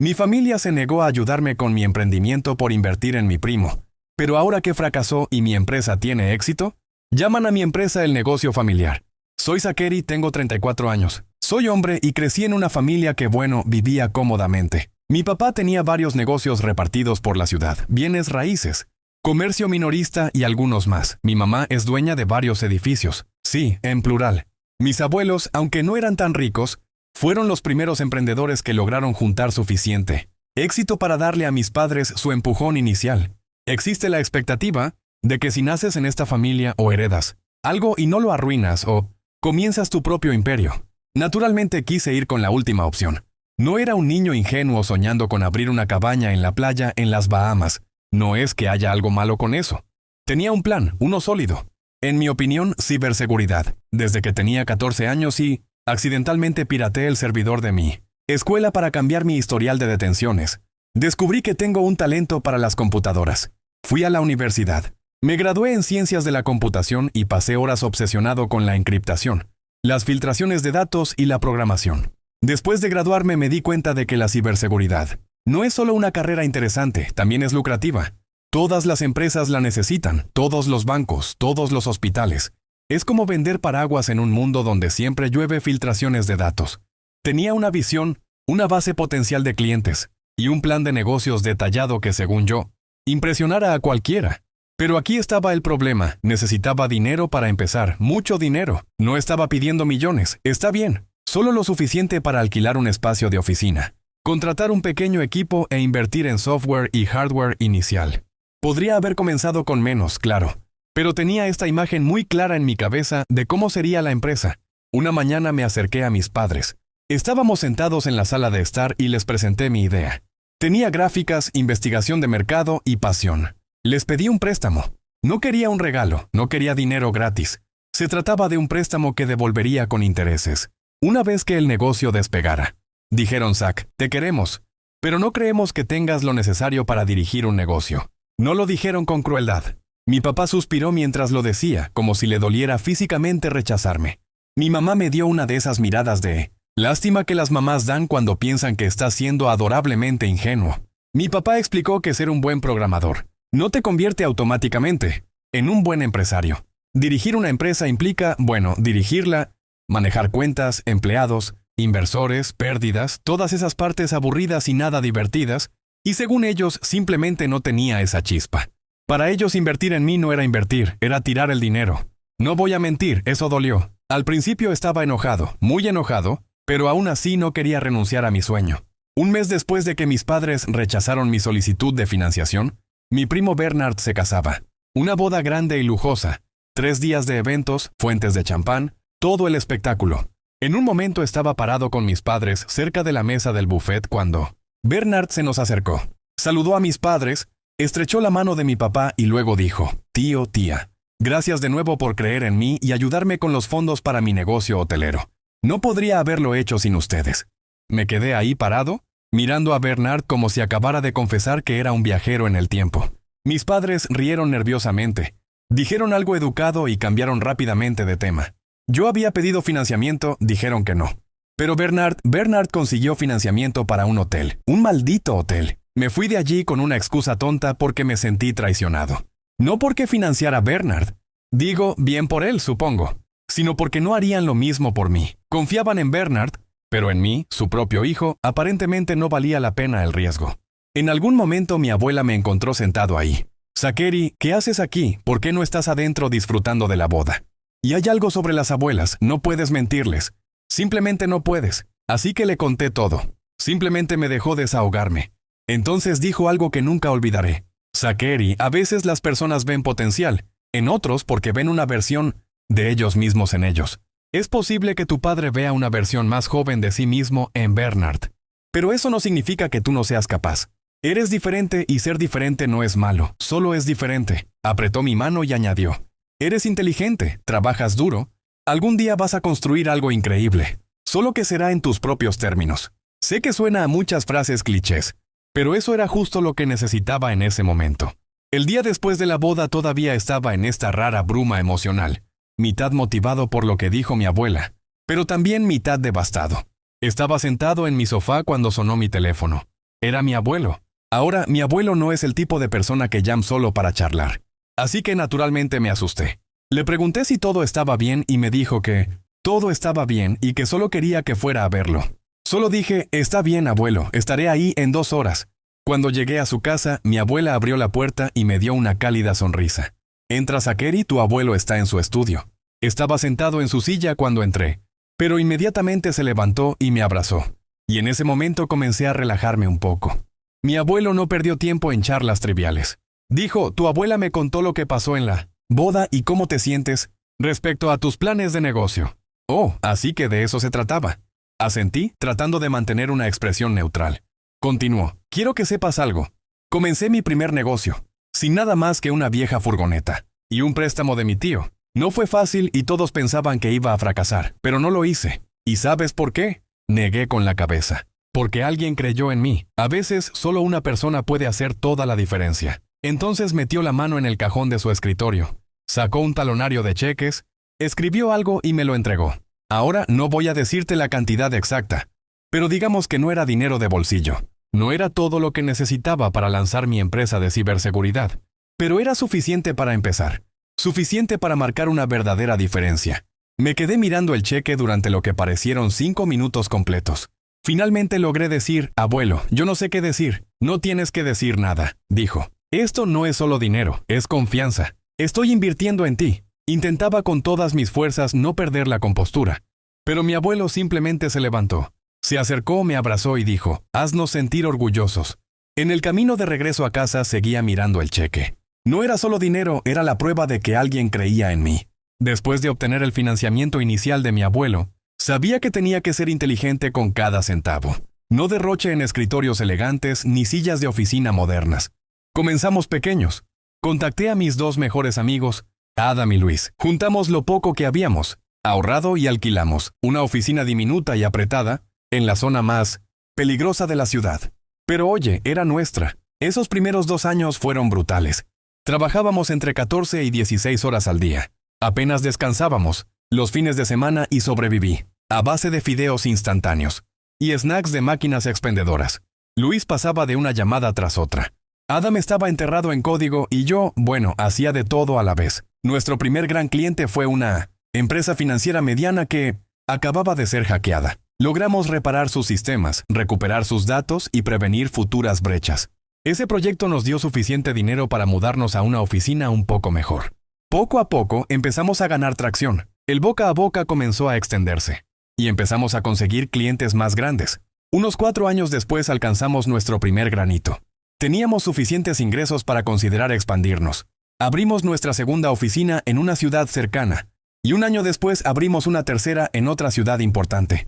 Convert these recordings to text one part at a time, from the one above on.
Mi familia se negó a ayudarme con mi emprendimiento por invertir en mi primo. Pero ahora que fracasó y mi empresa tiene éxito, llaman a mi empresa el negocio familiar. Soy Zachary, tengo 34 años. Soy hombre y crecí en una familia que, vivía cómodamente. Mi papá tenía varios negocios repartidos por la ciudad, bienes raíces, comercio minorista y algunos más. Mi mamá es dueña de varios edificios. Sí, en plural. Mis abuelos, aunque no eran tan ricos, fueron los primeros emprendedores que lograron juntar suficiente éxito para darle a mis padres su empujón inicial. Existe la expectativa de que si naces en esta familia o heredas algo y no lo arruinas o comienzas tu propio imperio. Naturalmente quise ir con la última opción. No era un niño ingenuo soñando con abrir una cabaña en la playa en las Bahamas. No es que haya algo malo con eso. Tenía un plan, uno sólido. En mi opinión, ciberseguridad. Desde que tenía 14 años y accidentalmente pirateé el servidor de mi escuela para cambiar mi historial de detenciones. Descubrí que tengo un talento para las computadoras. Fui a la universidad. Me gradué en ciencias de la computación y pasé horas obsesionado con la encriptación, las filtraciones de datos y la programación. Después de graduarme me di cuenta de que la ciberseguridad no es solo una carrera interesante, también es lucrativa. Todas las empresas la necesitan, todos los bancos, todos los hospitales. Es como vender paraguas en un mundo donde siempre llueve filtraciones de datos. Tenía una visión, una base potencial de clientes y un plan de negocios detallado que, según yo, impresionara a cualquiera. Pero aquí estaba el problema, necesitaba dinero para empezar, mucho dinero. No estaba pidiendo millones, está bien, solo lo suficiente para alquilar un espacio de oficina, contratar un pequeño equipo e invertir en software y hardware inicial. Podría haber comenzado con menos, claro, pero tenía esta imagen muy clara en mi cabeza de cómo sería la empresa. Una mañana me acerqué a mis padres. Estábamos sentados en la sala de estar y les presenté mi idea. Tenía gráficas, investigación de mercado y pasión. Les pedí un préstamo. No quería un regalo, no quería dinero gratis. Se trataba de un préstamo que devolvería con intereses, una vez que el negocio despegara. Dijeron: Zach, te queremos, pero no creemos que tengas lo necesario para dirigir un negocio. No lo dijeron con crueldad. Mi papá suspiró mientras lo decía, como si le doliera físicamente rechazarme. Mi mamá me dio una de esas miradas de lástima que las mamás dan cuando piensan que estás siendo adorablemente ingenuo. Mi papá explicó que ser un buen programador no te convierte automáticamente en un buen empresario. Dirigir una empresa implica, dirigirla, manejar cuentas, empleados, inversores, pérdidas, todas esas partes aburridas y nada divertidas, y según ellos simplemente no tenía esa chispa. Para ellos invertir en mí no era invertir, era tirar el dinero. No voy a mentir, eso dolió. Al principio estaba enojado, muy enojado, pero aún así no quería renunciar a mi sueño. Un mes después de que mis padres rechazaron mi solicitud de financiación, mi primo Bernard se casaba. Una boda grande y lujosa, 3 días de eventos, fuentes de champán, todo el espectáculo. En un momento estaba parado con mis padres cerca de la mesa del buffet cuando Bernard se nos acercó. Saludó a mis padres, estrechó la mano de mi papá y luego dijo: Tío, tía, gracias de nuevo por creer en mí y ayudarme con los fondos para mi negocio hotelero. No podría haberlo hecho sin ustedes. Me quedé ahí parado, mirando a Bernard como si acabara de confesar que era un viajero en el tiempo. Mis padres rieron nerviosamente, dijeron algo educado y cambiaron rápidamente de tema. Yo había pedido financiamiento, dijeron que no. Pero Bernard consiguió financiamiento para un hotel, un maldito hotel. Me fui de allí con una excusa tonta porque me sentí traicionado. No porque financiara a Bernard. Digo, bien por él, supongo. Sino porque no harían lo mismo por mí. Confiaban en Bernard, pero en mí, su propio hijo, aparentemente no valía la pena el riesgo. En algún momento mi abuela me encontró sentado ahí. Zachary, ¿qué haces aquí? ¿Por qué no estás adentro disfrutando de la boda? Y hay algo sobre las abuelas, no puedes mentirles. Simplemente no puedes. Así que le conté todo. Simplemente me dejó desahogarme. Entonces dijo algo que nunca olvidaré. Zachary, a veces las personas ven potencial, en otros porque ven una versión de ellos mismos en ellos. Es posible que tu padre vea una versión más joven de sí mismo en Bernard. Pero eso no significa que tú no seas capaz. Eres diferente y ser diferente no es malo, solo es diferente. Apretó mi mano y añadió: eres inteligente, trabajas duro. Algún día vas a construir algo increíble, solo que será en tus propios términos. Sé que suena a muchas frases clichés, pero eso era justo lo que necesitaba en ese momento. El día después de la boda todavía estaba en esta rara bruma emocional, mitad motivado por lo que dijo mi abuela, pero también mitad devastado. Estaba sentado en mi sofá cuando sonó mi teléfono. Era mi abuelo. Ahora, mi abuelo no es el tipo de persona que llama solo para charlar. Así que naturalmente me asusté. Le pregunté si todo estaba bien y me dijo que todo estaba bien y que solo quería que fuera a verlo. Solo dije, está bien, abuelo, estaré ahí en 2 horas. Cuando llegué a su casa, mi abuela abrió la puerta y me dio una cálida sonrisa. Entra, Zachary, tu abuelo está en su estudio. Estaba sentado en su silla cuando entré, pero inmediatamente se levantó y me abrazó. Y en ese momento comencé a relajarme un poco. Mi abuelo no perdió tiempo en charlas triviales. Dijo, tu abuela me contó lo que pasó en la boda y cómo te sientes respecto a tus planes de negocio. Oh, así que de eso se trataba. Asentí, tratando de mantener una expresión neutral. Continuó, quiero que sepas algo. Comencé mi primer negocio, sin nada más que una vieja furgoneta y un préstamo de mi tío. No fue fácil y todos pensaban que iba a fracasar, pero no lo hice. ¿Y sabes por qué? Negué con la cabeza. Porque alguien creyó en mí. A veces solo una persona puede hacer toda la diferencia. Entonces metió la mano en el cajón de su escritorio, sacó un talonario de cheques, escribió algo y me lo entregó. Ahora no voy a decirte la cantidad exacta, pero digamos que no era dinero de bolsillo. No era todo lo que necesitaba para lanzar mi empresa de ciberseguridad, pero era suficiente para empezar. Suficiente para marcar una verdadera diferencia. Me quedé mirando el cheque durante lo que parecieron 5 minutos completos. Finalmente logré decir, abuelo, yo no sé qué decir. No tienes que decir nada, dijo. Esto no es solo dinero, es confianza. Estoy invirtiendo en ti. Intentaba con todas mis fuerzas no perder la compostura. Pero mi abuelo simplemente se levantó. Se acercó, me abrazó y dijo, haznos sentir orgullosos. En el camino de regreso a casa seguía mirando el cheque. No era solo dinero, era la prueba de que alguien creía en mí. Después de obtener el financiamiento inicial de mi abuelo, sabía que tenía que ser inteligente con cada centavo. No derroche en escritorios elegantes ni sillas de oficina modernas. Comenzamos pequeños. Contacté a mis 2 mejores amigos, Adam y Luis. Juntamos lo poco que habíamos ahorrado y alquilamos una oficina diminuta y apretada en la zona más peligrosa de la ciudad. Pero oye, era nuestra. Esos primeros 2 años fueron brutales. Trabajábamos entre 14 y 16 horas al día. Apenas descansábamos los fines de semana y sobreviví a base de fideos instantáneos y snacks de máquinas expendedoras. Luis pasaba de una llamada tras otra. Adam estaba enterrado en código y yo, hacía de todo a la vez. Nuestro primer gran cliente fue una empresa financiera mediana que acababa de ser hackeada. Logramos reparar sus sistemas, recuperar sus datos y prevenir futuras brechas. Ese proyecto nos dio suficiente dinero para mudarnos a una oficina un poco mejor. Poco a poco empezamos a ganar tracción. El boca a boca comenzó a extenderse. Y empezamos a conseguir clientes más grandes. Unos 4 años después alcanzamos nuestro primer granito. Teníamos suficientes ingresos para considerar expandirnos. Abrimos nuestra segunda oficina en una ciudad cercana. Y 1 año después abrimos una tercera en otra ciudad importante.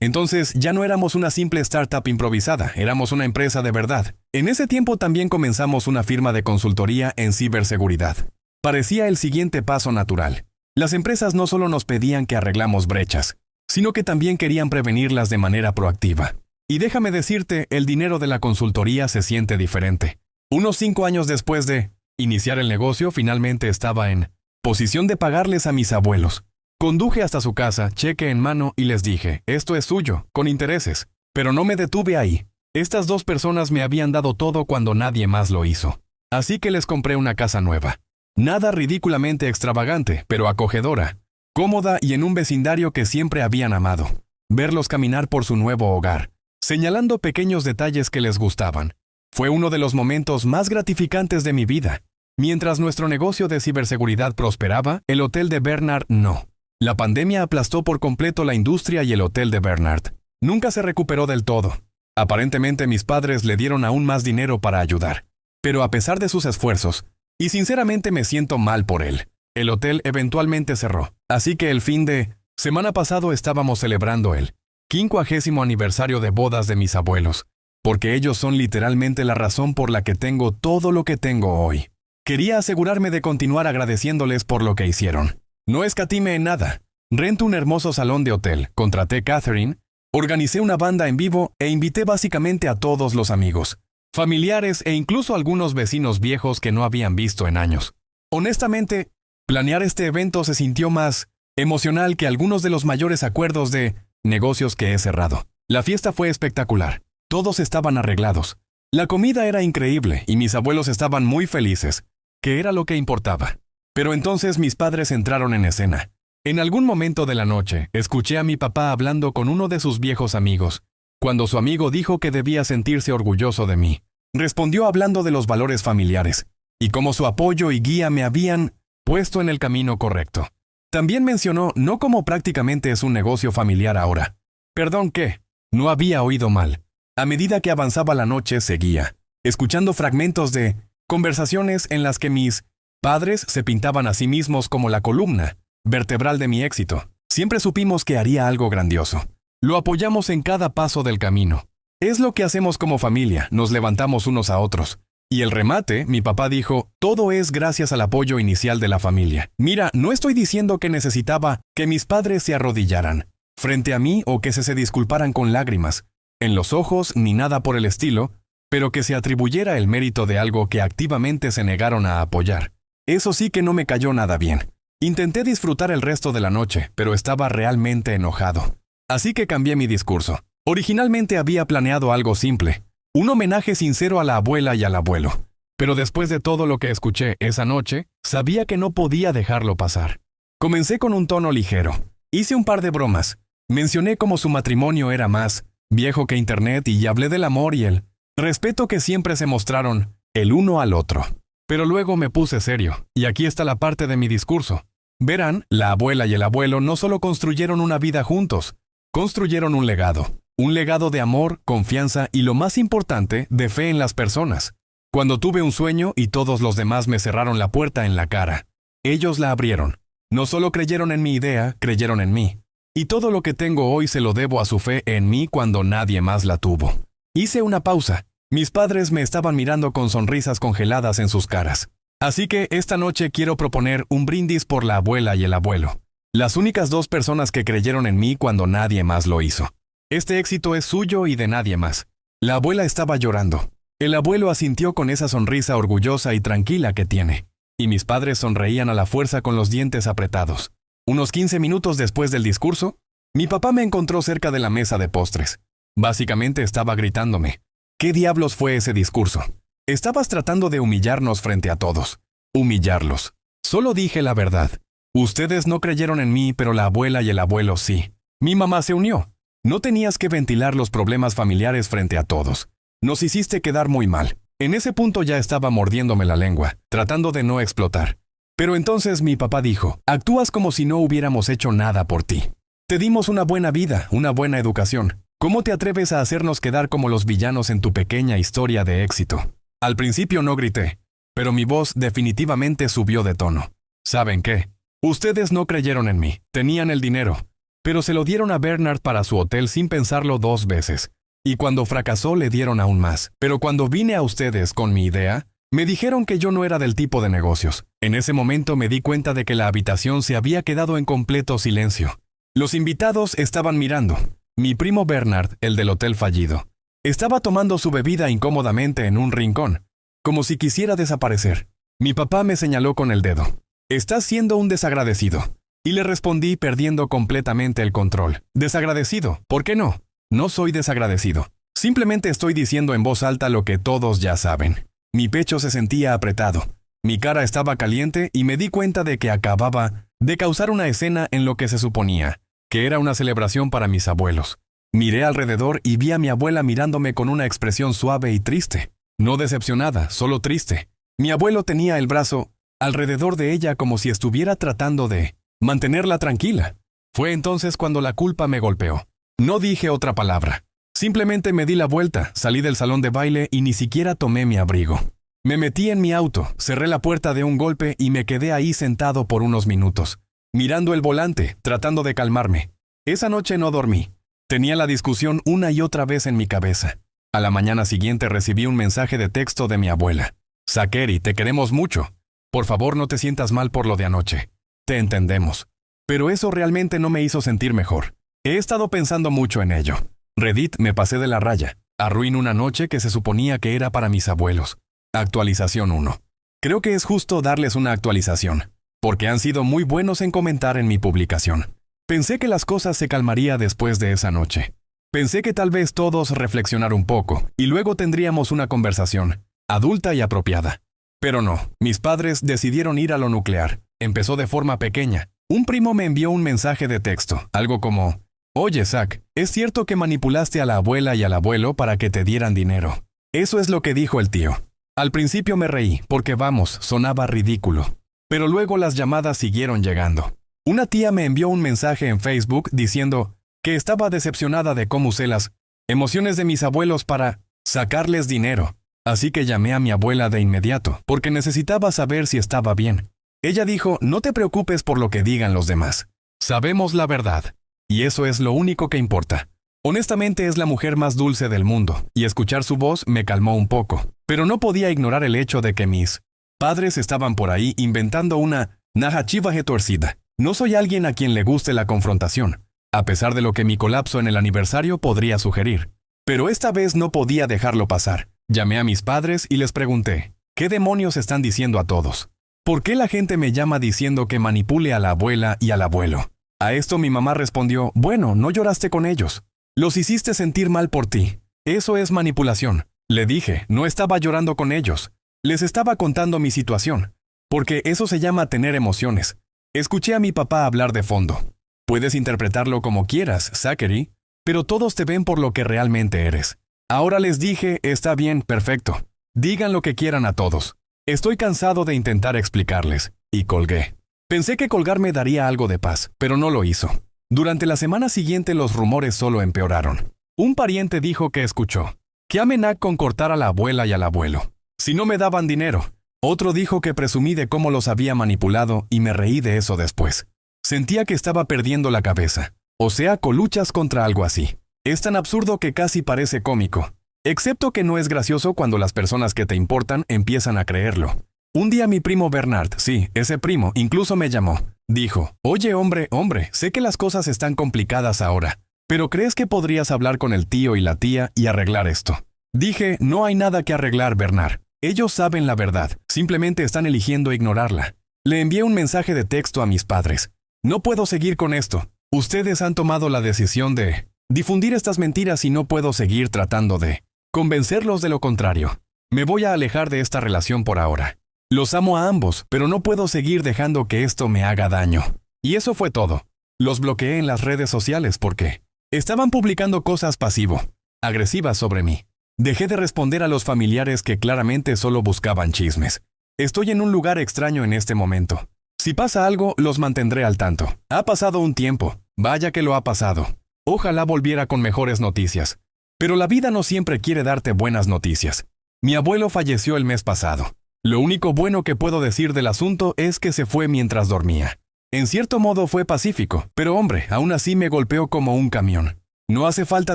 Entonces ya no éramos una simple startup improvisada, éramos una empresa de verdad. En ese tiempo también comenzamos una firma de consultoría en ciberseguridad. Parecía el siguiente paso natural. Las empresas no solo nos pedían que arreglamos brechas, sino que también querían prevenirlas de manera proactiva. Y déjame decirte, el dinero de la consultoría se siente diferente. Unos 5 años después de iniciar el negocio, finalmente estaba en posición de pagarles a mis abuelos. Conduje hasta su casa, cheque en mano y les dije, esto es suyo, con intereses. Pero no me detuve ahí. Estas 2 personas me habían dado todo cuando nadie más lo hizo. Así que les compré una casa nueva. Nada ridículamente extravagante, pero acogedora, cómoda y en un vecindario que siempre habían amado. Verlos caminar por su nuevo hogar, señalando pequeños detalles que les gustaban. Fue uno de los momentos más gratificantes de mi vida. Mientras nuestro negocio de ciberseguridad prosperaba, el hotel de Bernard no. La pandemia aplastó por completo la industria y el hotel de Bernard nunca se recuperó del todo. Aparentemente mis padres le dieron aún más dinero para ayudar. Pero a pesar de sus esfuerzos, y sinceramente me siento mal por él, el hotel eventualmente cerró. Así que el fin de semana pasado estábamos celebrando el 50º aniversario de bodas de mis abuelos, porque ellos son literalmente la razón por la que tengo todo lo que tengo hoy. Quería asegurarme de continuar agradeciéndoles por lo que hicieron. No escatimé en nada. Rento un hermoso salón de hotel, contraté a Catherine, organicé una banda en vivo e invité básicamente a todos los amigos, familiares e incluso algunos vecinos viejos que no habían visto en años. Honestamente, planear este evento se sintió más emocional que algunos de los mayores acuerdos de negocios que he cerrado. La fiesta fue espectacular. Todos estaban arreglados. La comida era increíble y mis abuelos estaban muy felices, que era lo que importaba. Pero entonces mis padres entraron en escena. En algún momento de la noche, escuché a mi papá hablando con uno de sus viejos amigos. Cuando su amigo dijo que debía sentirse orgulloso de mí, respondió hablando de los valores familiares, y cómo su apoyo y guía me habían puesto en el camino correcto. También mencionó no cómo prácticamente es un negocio familiar ahora. Perdón, ¿qué? No había oído mal. A medida que avanzaba la noche, seguía, escuchando fragmentos de conversaciones en las que mis padres se pintaban a sí mismos como la columna vertebral de mi éxito. Siempre supimos que haría algo grandioso. Lo apoyamos en cada paso del camino. Es lo que hacemos como familia, nos levantamos unos a otros. Y el remate, mi papá dijo, todo es gracias al apoyo inicial de la familia. Mira, no estoy diciendo que necesitaba que mis padres se arrodillaran frente a mí o que se disculparan con lágrimas en los ojos ni nada por el estilo, pero que se atribuyera el mérito de algo que activamente se negaron a apoyar. Eso sí que no me cayó nada bien. Intenté disfrutar el resto de la noche, pero estaba realmente enojado. Así que cambié mi discurso. Originalmente había planeado algo simple, un homenaje sincero a la abuela y al abuelo. Pero después de todo lo que escuché esa noche, sabía que no podía dejarlo pasar. Comencé con un tono ligero. Hice un par de bromas. Mencioné cómo su matrimonio era más viejo que Internet y hablé del amor y el respeto que siempre se mostraron el uno al otro. Pero luego me puse serio, y aquí está la parte de mi discurso. Verán, la abuela y el abuelo no solo construyeron una vida juntos, construyeron un legado de amor, confianza y lo más importante, de fe en las personas. Cuando tuve un sueño y todos los demás me cerraron la puerta en la cara, ellos la abrieron. No solo creyeron en mi idea, creyeron en mí. Y todo lo que tengo hoy se lo debo a su fe en mí cuando nadie más la tuvo. Hice una pausa. Mis padres me estaban mirando con sonrisas congeladas en sus caras. Así que esta noche quiero proponer un brindis por la abuela y el abuelo. Las únicas dos personas que creyeron en mí cuando nadie más lo hizo. Este éxito es suyo y de nadie más. La abuela estaba llorando. El abuelo asintió con esa sonrisa orgullosa y tranquila que tiene. Y mis padres sonreían a la fuerza con los dientes apretados. Unos 15 minutos después del discurso, mi papá me encontró cerca de la mesa de postres. Básicamente estaba gritándome. ¿Qué diablos fue ese discurso? Estabas tratando de humillarnos frente a todos. Humillarlos. Solo dije la verdad. Ustedes no creyeron en mí, pero la abuela y el abuelo sí. Mi mamá se unió. No tenías que ventilar los problemas familiares frente a todos. Nos hiciste quedar muy mal. En ese punto ya estaba mordiéndome la lengua, tratando de no explotar. Pero entonces mi papá dijo, actúas como si no hubiéramos hecho nada por ti. Te dimos una buena vida, una buena educación. ¿Cómo te atreves a hacernos quedar como los villanos en tu pequeña historia de éxito? Al principio no grité, pero mi voz definitivamente subió de tono. ¿Saben qué? Ustedes no creyeron en mí, tenían el dinero, pero se lo dieron a Bernard para su hotel sin pensarlo 2 veces. Y cuando fracasó le dieron aún más. Pero cuando vine a ustedes con mi idea, me dijeron que yo no era del tipo de negocios. En ese momento me di cuenta de que la habitación se había quedado en completo silencio. Los invitados estaban mirando. Mi primo Bernard, el del hotel fallido, estaba tomando su bebida incómodamente en un rincón, como si quisiera desaparecer. Mi papá me señaló con el dedo. Estás siendo un desagradecido. Y le respondí perdiendo completamente el control. Desagradecido, ¿por qué no? No soy desagradecido. Simplemente estoy diciendo en voz alta lo que todos ya saben. Mi pecho se sentía apretado. Mi cara estaba caliente y me di cuenta de que acababa de causar una escena en lo que se suponía que era una celebración para mis abuelos. Miré alrededor y vi a mi abuela mirándome con una expresión suave y triste. No decepcionada, solo triste. Mi abuelo tenía el brazo alrededor de ella como si estuviera tratando de mantenerla tranquila. Fue entonces cuando la culpa me golpeó. No dije otra palabra. Simplemente me di la vuelta, salí del salón de baile y ni siquiera tomé mi abrigo. Me metí en mi auto, cerré la puerta de un golpe y me quedé ahí sentado por unos minutos, mirando el volante, tratando de calmarme. Esa noche no dormí. Tenía la discusión una y otra vez en mi cabeza. A la mañana siguiente recibí un mensaje de texto de mi abuela. Zachary, te queremos mucho. Por favor, no te sientas mal por lo de anoche. Te entendemos. Pero eso realmente no me hizo sentir mejor. He estado pensando mucho en ello. Reddit, me pasé de la raya. Arruino una noche que se suponía que era para mis abuelos. Actualización 1. Creo que es justo darles una actualización, porque han sido muy buenos en comentar en mi publicación. Pensé que las cosas se calmarían después de esa noche. Pensé que tal vez todos reflexionar un poco, y luego tendríamos una conversación, adulta y apropiada. Pero no, mis padres decidieron ir a lo nuclear. Empezó de forma pequeña. Un primo me envió un mensaje de texto, algo como: «Oye, Zack, ¿es cierto que manipulaste a la abuela y al abuelo para que te dieran dinero?» Eso es lo que dijo el tío. Al principio me reí, porque vamos, sonaba ridículo. Pero luego las llamadas siguieron llegando. Una tía me envió un mensaje en Facebook diciendo que estaba decepcionada de cómo usé las emociones de mis abuelos para sacarles dinero. Así que llamé a mi abuela de inmediato, porque necesitaba saber si estaba bien. Ella dijo: «No te preocupes por lo que digan los demás. Sabemos la verdad. Y eso es lo único que importa». Honestamente es la mujer más dulce del mundo, y escuchar su voz me calmó un poco. Pero no podía ignorar el hecho de que mis padres estaban por ahí inventando una najachivaje torcida. No soy alguien a quien le guste la confrontación, a pesar de lo que mi colapso en el aniversario podría sugerir. Pero esta vez no podía dejarlo pasar. Llamé a mis padres y les pregunté: ¿qué demonios están diciendo a todos? ¿Por qué la gente me llama diciendo que manipule a la abuela y al abuelo? A esto mi mamá respondió: «Bueno, no lloraste con ellos. Los hiciste sentir mal por ti. Eso es manipulación». Le dije: «No estaba llorando con ellos. Les estaba contando mi situación. Porque eso se llama tener emociones». Escuché a mi papá hablar de fondo. «Puedes interpretarlo como quieras, Zachary, pero todos te ven por lo que realmente eres». Ahora les dije: «Está bien, perfecto. Digan lo que quieran a todos. Estoy cansado de intentar explicarles». Y colgué. Pensé que colgarme daría algo de paz, pero no lo hizo. Durante la semana siguiente los rumores solo empeoraron. Un pariente dijo que escuchó que amenazó con cortar a la abuela y al abuelo si no me daban dinero. Otro dijo que presumí de cómo los había manipulado y me reí de eso después. Sentía que estaba perdiendo la cabeza. O sea, coluchas contra algo así. Es tan absurdo que casi parece cómico. Excepto que no es gracioso cuando las personas que te importan empiezan a creerlo. Un día mi primo Bernard, sí, ese primo, incluso me llamó. Dijo: «Oye, hombre, sé que las cosas están complicadas ahora, pero ¿crees que podrías hablar con el tío y la tía y arreglar esto?» Dije: «No hay nada que arreglar, Bernard. Ellos saben la verdad, simplemente están eligiendo ignorarla». Le envié un mensaje de texto a mis padres: «No puedo seguir con esto. Ustedes han tomado la decisión de difundir estas mentiras y no puedo seguir tratando de convencerlos de lo contrario. Me voy a alejar de esta relación por ahora. Los amo a ambos, pero no puedo seguir dejando que esto me haga daño». Y eso fue todo. Los bloqueé en las redes sociales porque estaban publicando cosas pasivo-agresivas sobre mí. Dejé de responder a los familiares que claramente solo buscaban chismes. Estoy en un lugar extraño en este momento. Si pasa algo, los mantendré al tanto. Ha pasado un tiempo. Vaya que lo ha pasado. Ojalá volviera con mejores noticias. Pero la vida no siempre quiere darte buenas noticias. Mi abuelo falleció el mes pasado. Lo único bueno que puedo decir del asunto es que se fue mientras dormía. En cierto modo fue pacífico, pero hombre, aún así me golpeó como un camión. No hace falta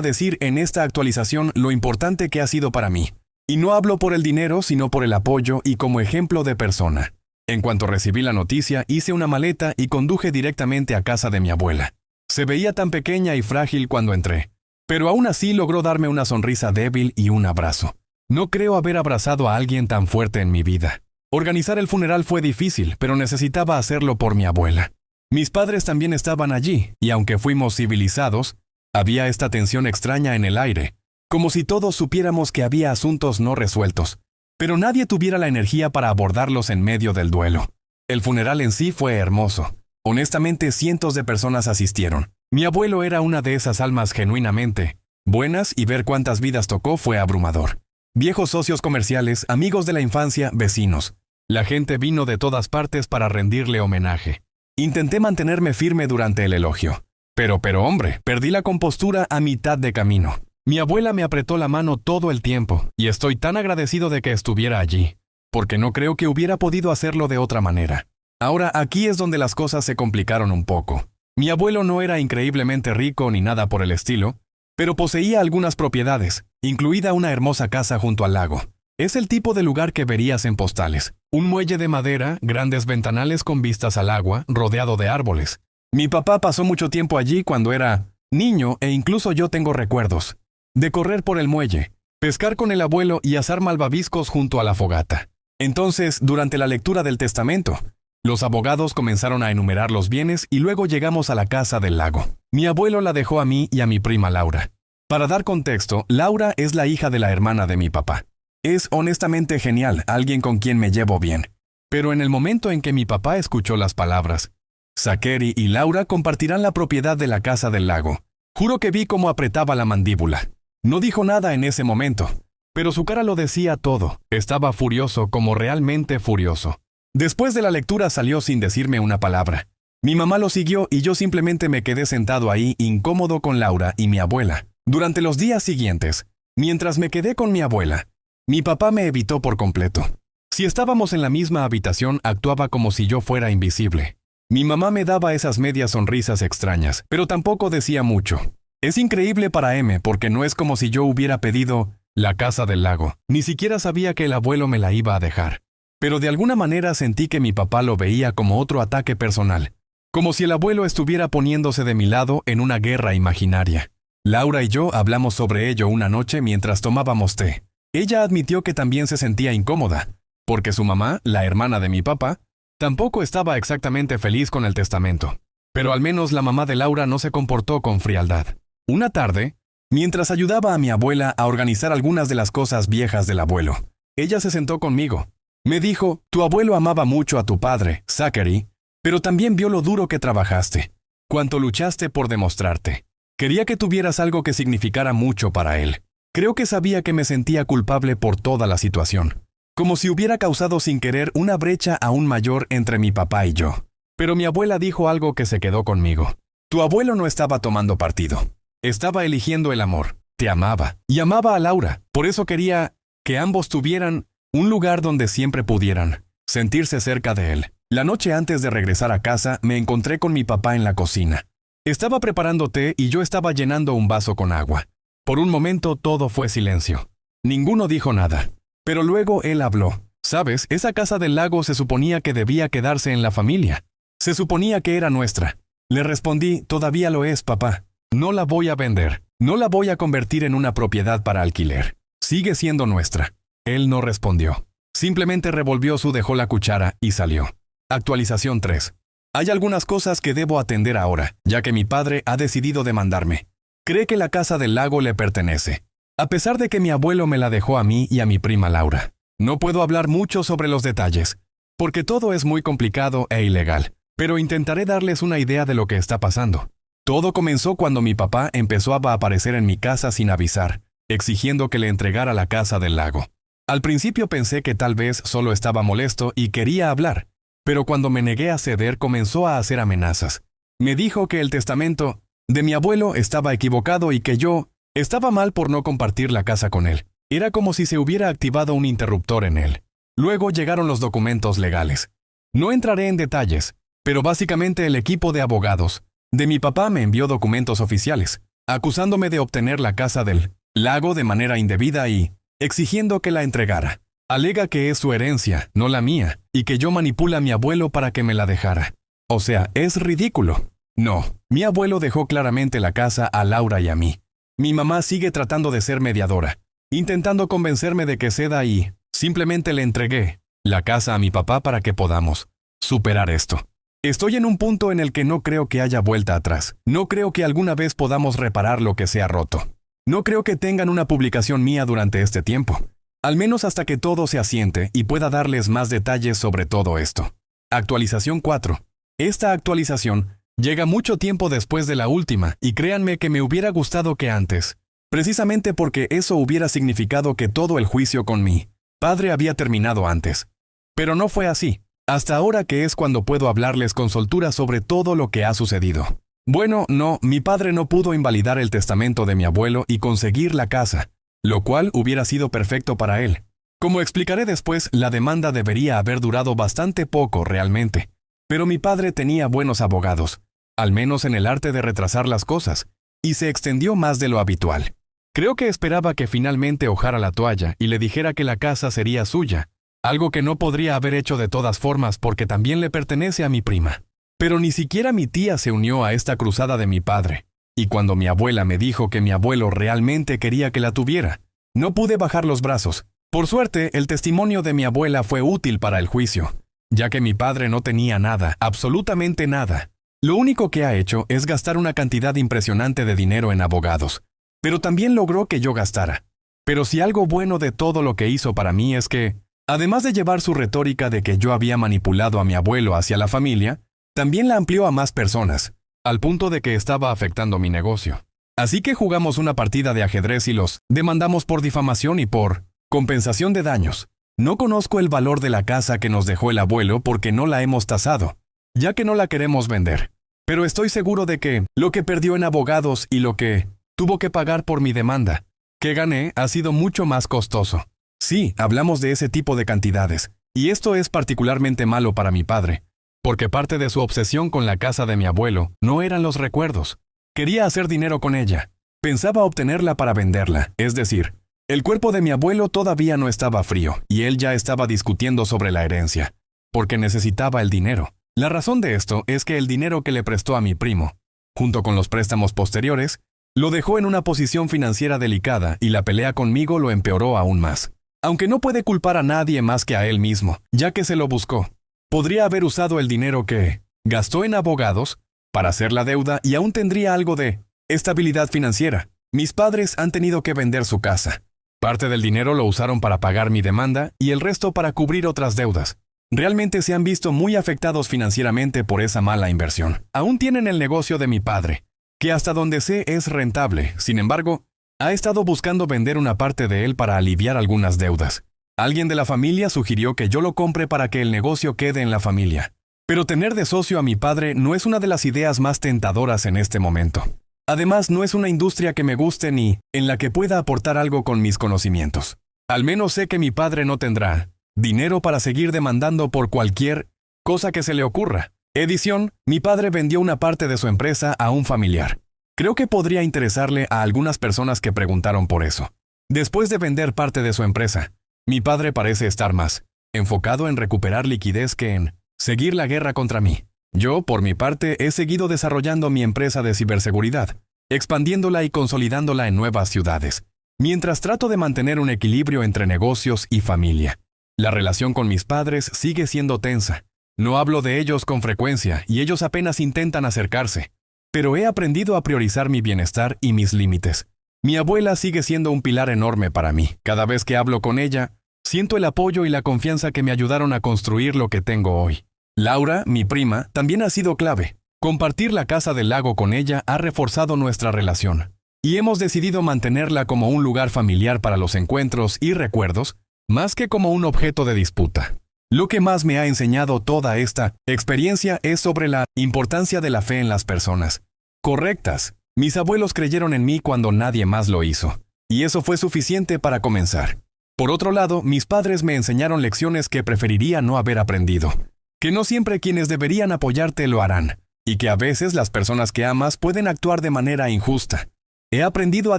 decir en esta actualización lo importante que ha sido para mí. Y no hablo por el dinero, sino por el apoyo y como ejemplo de persona. En cuanto recibí la noticia, hice una maleta y conduje directamente a casa de mi abuela. Se veía tan pequeña y frágil cuando entré, pero aún así logró darme una sonrisa débil y un abrazo. No creo haber abrazado a alguien tan fuerte en mi vida. Organizar el funeral fue difícil, pero necesitaba hacerlo por mi abuela. Mis padres también estaban allí, y aunque fuimos civilizados, había esta tensión extraña en el aire, como si todos supiéramos que había asuntos no resueltos, pero nadie tuviera la energía para abordarlos en medio del duelo. El funeral en sí fue hermoso. Honestamente, cientos de personas asistieron. Mi abuelo era una de esas almas genuinamente buenas y ver cuántas vidas tocó fue abrumador. Viejos socios comerciales, amigos de la infancia, vecinos. La gente vino de todas partes para rendirle homenaje. Intenté mantenerme firme durante el elogio. Pero hombre, perdí la compostura a mitad de camino. Mi abuela me apretó la mano todo el tiempo, y estoy tan agradecido de que estuviera allí, porque no creo que hubiera podido hacerlo de otra manera. Ahora, aquí es donde las cosas se complicaron un poco. Mi abuelo no era increíblemente rico ni nada por el estilo, pero poseía algunas propiedades, incluida una hermosa casa junto al lago. Es el tipo de lugar que verías en postales. Un muelle de madera, grandes ventanales con vistas al agua, rodeado de árboles. Mi papá pasó mucho tiempo allí cuando era niño e incluso yo tengo recuerdos de correr por el muelle, pescar con el abuelo y asar malvaviscos junto a la fogata. Entonces, durante la lectura del testamento, los abogados comenzaron a enumerar los bienes y luego llegamos a la casa del lago. Mi abuelo la dejó a mí y a mi prima Laura. Para dar contexto, Laura es la hija de la hermana de mi papá. Es honestamente genial, alguien con quien me llevo bien. Pero en el momento en que mi papá escuchó las palabras, Zachary y Laura compartirán la propiedad de la casa del lago, juro que vi cómo apretaba la mandíbula. No dijo nada en ese momento, pero su cara lo decía todo. Estaba furioso, como realmente furioso. Después de la lectura salió sin decirme una palabra. Mi mamá lo siguió y yo simplemente me quedé sentado ahí, incómodo con Laura y mi abuela. Durante los días siguientes, mientras me quedé con mi abuela, mi papá me evitó por completo. Si estábamos en la misma habitación, actuaba como si yo fuera invisible. Mi mamá me daba esas medias sonrisas extrañas, pero tampoco decía mucho. Es increíble para M porque no es como si yo hubiera pedido la casa del lago. Ni siquiera sabía que el abuelo me la iba a dejar. Pero de alguna manera sentí que mi papá lo veía como otro ataque personal. Como si el abuelo estuviera poniéndose de mi lado en una guerra imaginaria. Laura y yo hablamos sobre ello una noche mientras tomábamos té. Ella admitió que también se sentía incómoda, porque su mamá, la hermana de mi papá, tampoco estaba exactamente feliz con el testamento. Pero al menos la mamá de Laura no se comportó con frialdad. Una tarde, mientras ayudaba a mi abuela a organizar algunas de las cosas viejas del abuelo, ella se sentó conmigo. Me dijo, tu abuelo amaba mucho a tu padre, Zachary, pero también vio lo duro que trabajaste, cuánto luchaste por demostrarte. Quería que tuvieras algo que significara mucho para él. Creo que sabía que me sentía culpable por toda la situación, como si hubiera causado sin querer una brecha aún mayor entre mi papá y yo. Pero mi abuela dijo algo que se quedó conmigo. Tu abuelo no estaba tomando partido. Estaba eligiendo el amor. Te amaba. Y amaba a Laura. Por eso quería que ambos tuvieran un lugar donde siempre pudieran sentirse cerca de él. La noche antes de regresar a casa, me encontré con mi papá en la cocina. Estaba preparando té y yo estaba llenando un vaso con agua. Por un momento todo fue silencio. Ninguno dijo nada. Pero luego él habló. ¿Sabes? Esa casa del lago se suponía que debía quedarse en la familia. Se suponía que era nuestra. Le respondí, todavía lo es, papá. No la voy a vender. No la voy a convertir en una propiedad para alquiler. Sigue siendo nuestra. Él no respondió. Simplemente revolvió dejó la cuchara y salió. Actualización 3. Hay algunas cosas que debo atender ahora, ya que mi padre ha decidido demandarme. Cree que la casa del lago le pertenece, a pesar de que mi abuelo me la dejó a mí y a mi prima Laura. No puedo hablar mucho sobre los detalles, porque todo es muy complicado e ilegal, pero intentaré darles una idea de lo que está pasando. Todo comenzó cuando mi papá empezó a aparecer en mi casa sin avisar, exigiendo que le entregara la casa del lago. Al principio pensé que tal vez solo estaba molesto y quería hablar, pero cuando me negué a ceder comenzó a hacer amenazas. Me dijo que el testamento de mi abuelo estaba equivocado y que yo estaba mal por no compartir la casa con él. Era como si se hubiera activado un interruptor en él. Luego llegaron los documentos legales. No entraré en detalles, pero básicamente el equipo de abogados de mi papá me envió documentos oficiales, acusándome de obtener la casa del lago de manera indebida y exigiendo que la entregara. Alega que es su herencia, no la mía, y que yo manipula a mi abuelo para que me la dejara. O sea, es ridículo. No, mi abuelo dejó claramente la casa a Laura y a mí. Mi mamá sigue tratando de ser mediadora, intentando convencerme de que ceda y simplemente le entregué la casa a mi papá para que podamos superar esto. Estoy en un punto en el que no creo que haya vuelta atrás. No creo que alguna vez podamos reparar lo que se ha roto. No creo que tengan una publicación mía durante este tiempo. Al menos hasta que todo se asiente y pueda darles más detalles sobre todo esto. Actualización 4. Esta actualización llega mucho tiempo después de la última y créanme que me hubiera gustado que antes, precisamente porque eso hubiera significado que todo el juicio con mi padre había terminado antes. Pero no fue así, hasta ahora que es cuando puedo hablarles con soltura sobre todo lo que ha sucedido. Bueno, no, mi padre no pudo invalidar el testamento de mi abuelo y conseguir la casa, lo cual hubiera sido perfecto para él. Como explicaré después, la demanda debería haber durado bastante poco realmente, pero mi padre tenía buenos abogados, al menos en el arte de retrasar las cosas, y se extendió más de lo habitual. Creo que esperaba que finalmente hojara la toalla y le dijera que la casa sería suya, algo que no podría haber hecho de todas formas porque también le pertenece a mi prima. Pero ni siquiera mi tía se unió a esta cruzada de mi padre. Y cuando mi abuela me dijo que mi abuelo realmente quería que la tuviera, no pude bajar los brazos. Por suerte, el testimonio de mi abuela fue útil para el juicio, ya que mi padre no tenía nada, absolutamente nada. Lo único que ha hecho es gastar una cantidad impresionante de dinero en abogados, pero también logró que yo gastara. Pero si algo bueno de todo lo que hizo para mí es que, además de llevar su retórica de que yo había manipulado a mi abuelo hacia la familia, también la amplió a más personas, al punto de que estaba afectando mi negocio. Así que jugamos una partida de ajedrez y los demandamos por difamación y por compensación de daños. No conozco el valor de la casa que nos dejó el abuelo porque no la hemos tasado, ya que no la queremos vender. Pero estoy seguro de que lo que perdió en abogados y lo que tuvo que pagar por mi demanda, que gané, ha sido mucho más costoso. Sí, hablamos de ese tipo de cantidades, y esto es particularmente malo para mi padre, porque parte de su obsesión con la casa de mi abuelo no eran los recuerdos. Quería hacer dinero con ella. Pensaba obtenerla para venderla, es decir, el cuerpo de mi abuelo todavía no estaba frío, y él ya estaba discutiendo sobre la herencia, porque necesitaba el dinero. La razón de esto es que el dinero que le prestó a mi primo, junto con los préstamos posteriores, lo dejó en una posición financiera delicada y la pelea conmigo lo empeoró aún más. Aunque no puede culpar a nadie más que a él mismo, ya que se lo buscó. Podría haber usado el dinero que gastó en abogados para hacer la deuda y aún tendría algo de estabilidad financiera. Mis padres han tenido que vender su casa. Parte del dinero lo usaron para pagar mi demanda y el resto para cubrir otras deudas. Realmente se han visto muy afectados financieramente por esa mala inversión. Aún tienen el negocio de mi padre, que hasta donde sé es rentable. Sin embargo, ha estado buscando vender una parte de él para aliviar algunas deudas. Alguien de la familia sugirió que yo lo compre para que el negocio quede en la familia. Pero tener de socio a mi padre no es una de las ideas más tentadoras en este momento. Además, no es una industria que me guste ni en la que pueda aportar algo con mis conocimientos. Al menos sé que mi padre no tendrá dinero para seguir demandando por cualquier cosa que se le ocurra. Edición, mi padre vendió una parte de su empresa a un familiar. Creo que podría interesarle a algunas personas que preguntaron por eso. Después de vender parte de su empresa, mi padre parece estar más enfocado en recuperar liquidez que en seguir la guerra contra mí. Yo, por mi parte, he seguido desarrollando mi empresa de ciberseguridad, expandiéndola y consolidándola en nuevas ciudades, mientras trato de mantener un equilibrio entre negocios y familia. La relación con mis padres sigue siendo tensa. No hablo de ellos con frecuencia y ellos apenas intentan acercarse, pero he aprendido a priorizar mi bienestar y mis límites. Mi abuela sigue siendo un pilar enorme para mí. Cada vez que hablo con ella, siento el apoyo y la confianza que me ayudaron a construir lo que tengo hoy. Laura, mi prima, también ha sido clave. Compartir la casa del lago con ella ha reforzado nuestra relación, y hemos decidido mantenerla como un lugar familiar para los encuentros y recuerdos, más que como un objeto de disputa. Lo que más me ha enseñado toda esta experiencia es sobre la importancia de la fe en las personas correctas. Mis abuelos creyeron en mí cuando nadie más lo hizo, y eso fue suficiente para comenzar. Por otro lado, mis padres me enseñaron lecciones que preferiría no haber aprendido. Que no siempre quienes deberían apoyarte lo harán, y que a veces las personas que amas pueden actuar de manera injusta. He aprendido a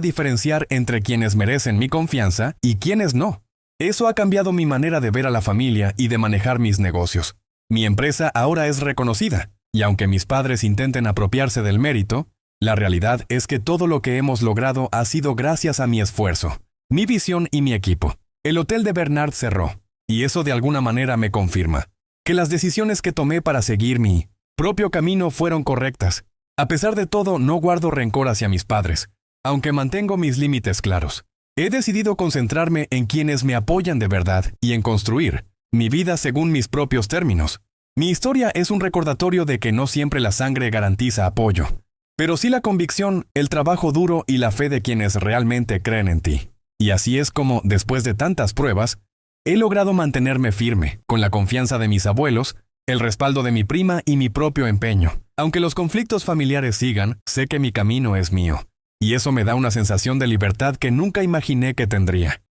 diferenciar entre quienes merecen mi confianza y quienes no. Eso ha cambiado mi manera de ver a la familia y de manejar mis negocios. Mi empresa ahora es reconocida, y aunque mis padres intenten apropiarse del mérito, la realidad es que todo lo que hemos logrado ha sido gracias a mi esfuerzo, mi visión y mi equipo. El hotel de Bernard cerró, y eso de alguna manera me confirma que las decisiones que tomé para seguir mi propio camino fueron correctas. A pesar de todo, no guardo rencor hacia mis padres, aunque mantengo mis límites claros. He decidido concentrarme en quienes me apoyan de verdad y en construir mi vida según mis propios términos. Mi historia es un recordatorio de que no siempre la sangre garantiza apoyo, pero sí la convicción, el trabajo duro y la fe de quienes realmente creen en ti. Y así es como, después de tantas pruebas, he logrado mantenerme firme, con la confianza de mis abuelos, el respaldo de mi prima y mi propio empeño. Aunque los conflictos familiares sigan, sé que mi camino es mío, y eso me da una sensación de libertad que nunca imaginé que tendría.